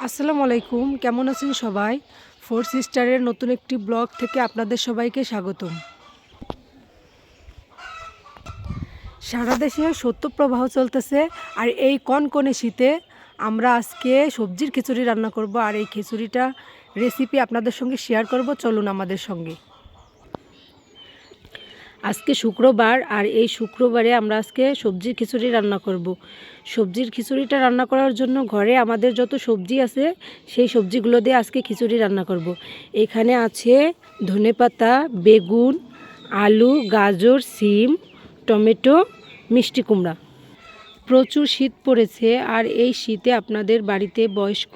আসসালামু আলাইকুম, কেমন আছেন সবাই? ফোর সিস্টারের নতুন একটি ব্লগ থেকে আপনাদের সবাইকে স্বাগতম। সারা দেশে শৈত্যপ্রবাহ চলতেছে, আর এই কনকনে শীতে আমরা আজকে সবজির খিচুড়ি রান্না করব, আর এই খিচুড়িটা রেসিপি আপনাদের সঙ্গে শেয়ার করব। চলুন আমাদের সঙ্গে। আজকে শুক্রবার, আর এই শুক্রবারে আমরা আজকে সবজির খিচুড়ি রান্না করব। সবজির খিচুড়িটা রান্না করার জন্য ঘরে আমাদের যত সবজি আছে সেই সবজিগুলো দিয়ে আজকে খিচুড়ি রান্না করব। এখানে আছে ধনেপাতা, বেগুন, আলু, গাজর, সিম, টমেটো, মিষ্টি কুমড়া। প্রচুর শীত পড়েছে, আর এই শীতে আপনাদের বাড়িতে বয়স্ক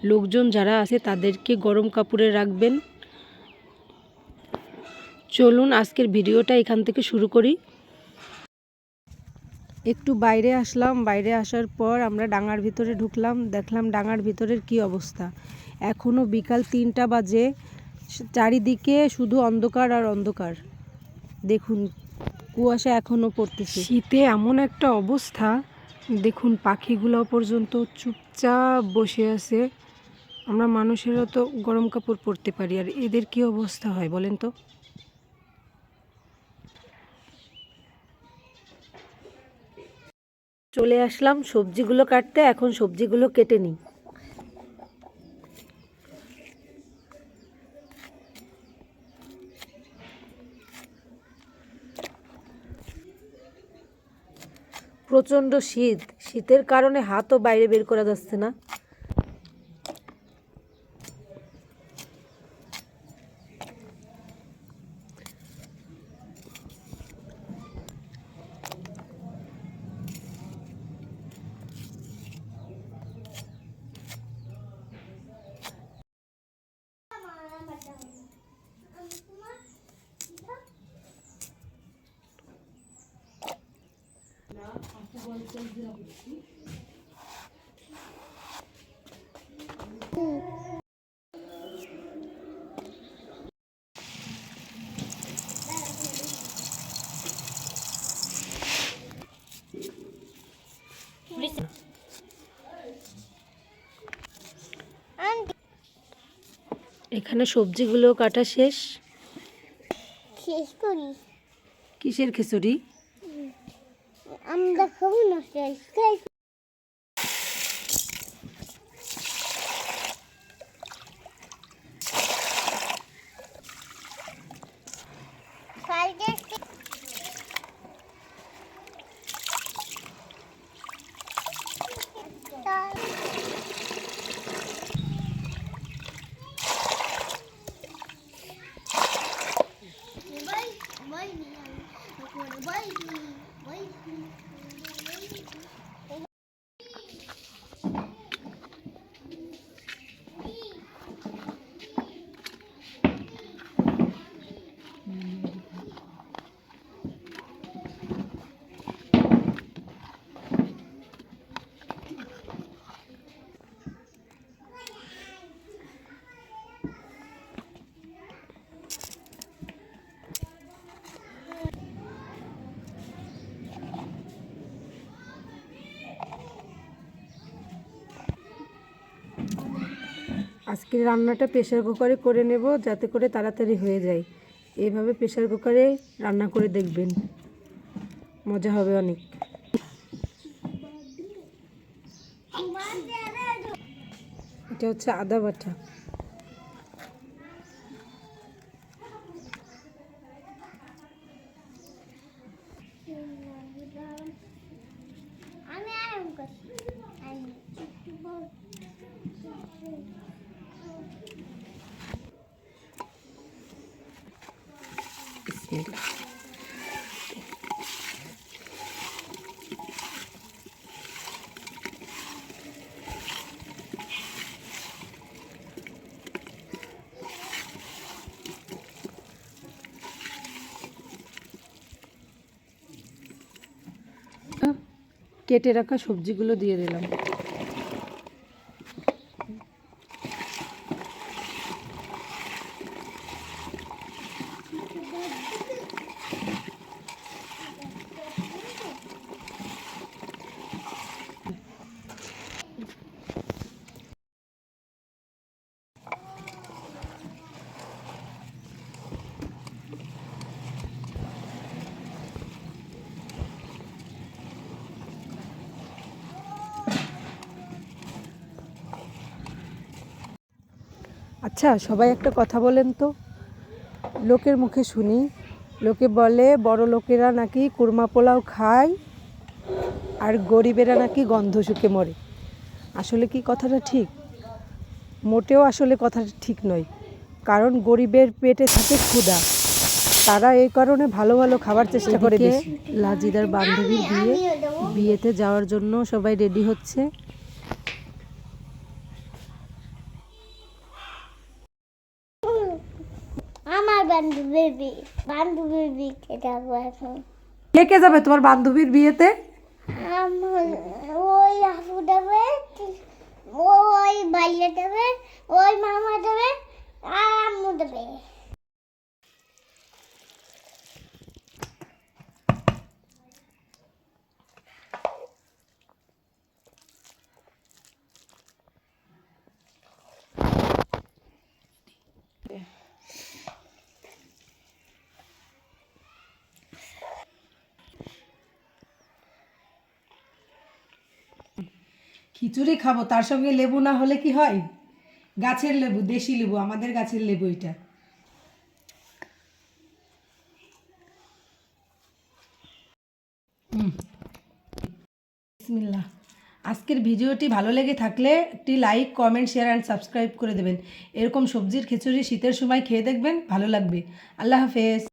লোকজন যারা আছে তাদেরকে গরম কাপড়ে রাখবেন। চলুন আজকের ভিডিওটা এখান থেকে শুরু করি। একটু বাইরে আসলাম, বাইরে আসার পর আমরা ডাঙার ভিতরে ঢুকলাম, দেখলাম ডাঙার ভিতরের কি অবস্থা। এখনও বিকাল 3টা বাজে, চারিদিকে শুধু অন্ধকার আর অন্ধকার। দেখুন কুয়াশা এখনও পড়তেছে। শীতে এমন একটা অবস্থা, দেখুন পাখিগুলো পর্যন্ত চুপচাপ বসে আছে। আমরা মানুষেরা তো গরম কাপড় পরতে পারি, আর এদের কি অবস্থা হয় বলেন তো। চলে আসলাম সবজিগুলো কাটতে, এখন সবজিগুলো কেটে নিই। প্রচণ্ড শীত, শীতের কারণে হাতও বাইরে বের করা যাচ্ছে না। এখানে সবজিগুলো কাটা শেষ। শেষ করি। কিসের খিচুড়ি? আমরা খাবো না, শেষ আজকের রান্নাটা প্রেশার কুকারে করে নেব, যাতে করে তাড়াতাড়ি হয়ে যায়। এভাবে প্রেশার কুকারে রান্না করে দেখবেন, মজা হবে অনেক। এটা হচ্ছে আদা বাটা। আমি আরাম করছি। বিসমিল্লাহ। কেটে রাখা সবজিগুলো দিয়ে দিলাম। আচ্ছা, সবাই একটা কথা বলেন তো, লোকের মুখে শুনি, লোকে বলে বড় লোকেরা নাকি কুরমা পোলাও খায় আর গরিবেরা নাকি গন্ধ শুকে মরে। আসলে কি কথাটা ঠিক? মোটেও আসলে কথাটা ঠিক নয়। কারণ গরিবের পেটে থাকে ক্ষুধা, তারা এই কারণে ভালো ভালো খাবার চেষ্টা করে বেশি। লাজিদার বান্ধবীর বিয়েতে যাওয়ার জন্য সবাই রেডি হচ্ছে। আমার বান্ধবীর বিয়েতে যাবো এখন। কে কে যাবে তোমার বান্ধবীর বিয়েতে? আমার ওই আপু দেবে, ওই ভাইয়া দেবে, ওই মামা দেবে আর আম্মু দেবে। খিচুড়ি খাবো, তার সঙ্গে লেবু না হলে কি হয়? গাছের লেবু, দেশি লেবু, আমাদের গাছের লেবু এটা। বিসমিল্লাহ। আজকের ভিডিওটি ভালো লেগে থাকলে একটি like, comment, share and subscribe করে দেবেন। এরকম সবজির খিচুড়ি শীতের সময় খেয়ে দেখবেন, ভালো লাগবে। আল্লাহ হাফেজ।